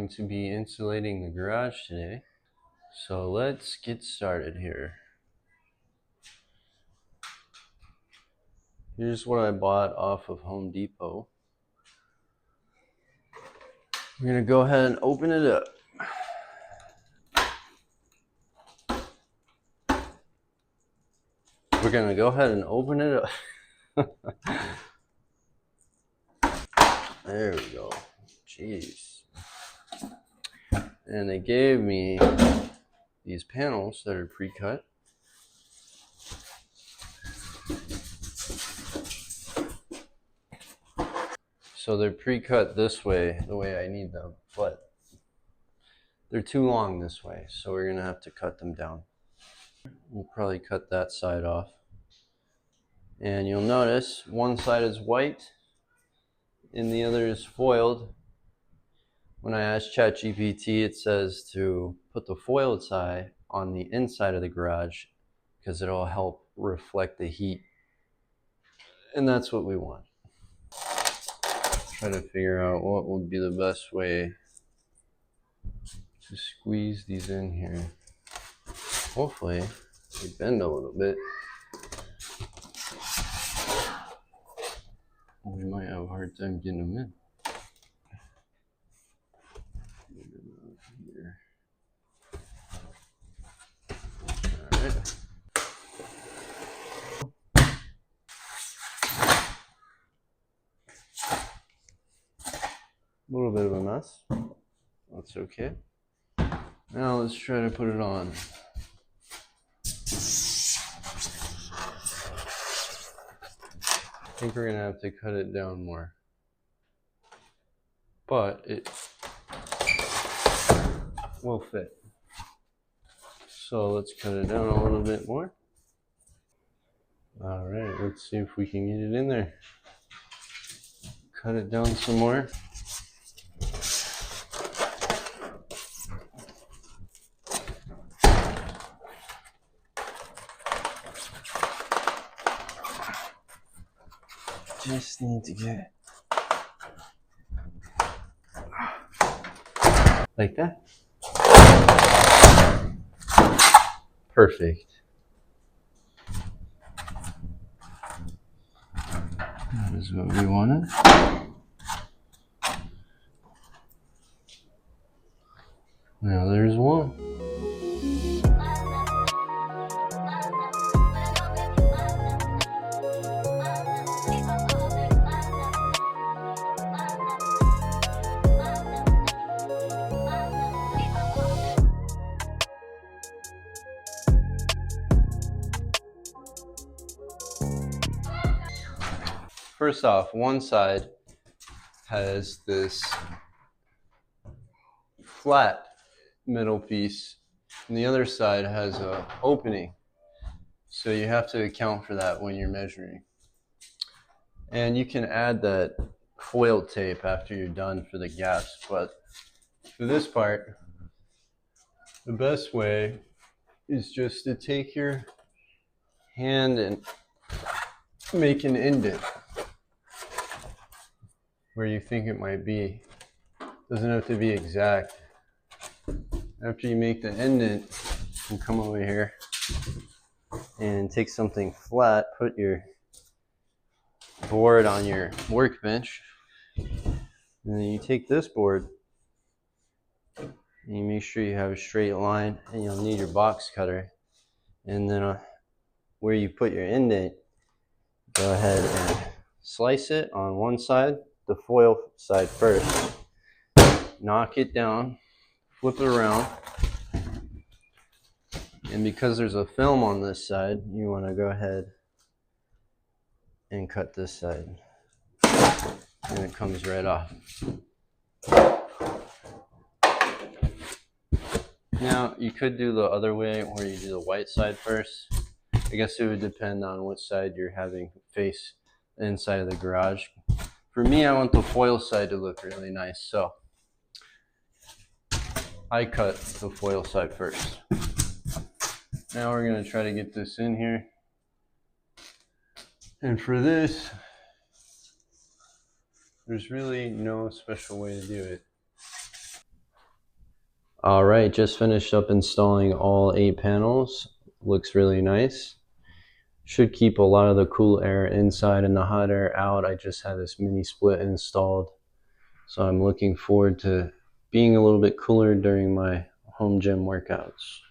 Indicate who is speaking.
Speaker 1: going to be insulating the garage today. So let's get started here. Here's what I bought off of Home Depot. We're gonna go ahead and open it up. We're gonna go ahead and open it up. There we go. Jeez. And they gave me these panels that are pre-cut. So they're pre-cut this way, the way I need them, but they're too long this way, so we're gonna have to cut them down. We'll probably cut that side off. And you'll notice one side is white and the other is foiled. When I asked ChatGPT, it says to put the foiled side on the inside of the garage because it'll help reflect the heat. And that's what we want. Try to figure out what would be the best way to squeeze these in here. Hopefully they bend a little bit. We might have a hard time getting them in. Here. All right. A little bit of a mess. That's okay. Now let's try to put it on. I think we're gonna have to cut it down more, but it will fit. So let's cut it down a little bit more. All right, let's see if we can get it in there. Cut it down some more. Just need to get like that. Perfect. That is what we wanted. Now there's one. First off, one side has this flat middle piece, and the other side has an opening. So you have to account for that when you're measuring. And you can add that foil tape after you're done for the gaps, but for this part, the best way is just to take your hand and make an indent where you think it might be. Doesn't have to be exact. After you make the indent, you can come over here and take something flat, put your board on your workbench, and then you take this board and you make sure you have a straight line, and you'll need your box cutter, and then where you put your indent, go ahead and slice it on one side, the foil side first, knock it down, flip it around, and because there's a film on this side, you want to go ahead and cut this side, and it comes right off. Now you could do the other way where you do the white side first. I guess it would depend on what side you're having face the inside of the garage. For me, I want the foil side to look really nice, so I cut the foil side first. Now we're going to try to get this in here. And for this, there's really no special way to do it. All right, just finished up installing all 8 panels. Looks really nice. Should keep a lot of the cool air inside and the hot air out. I just had this mini split installed, so I'm looking forward to being a little bit cooler during my home gym workouts.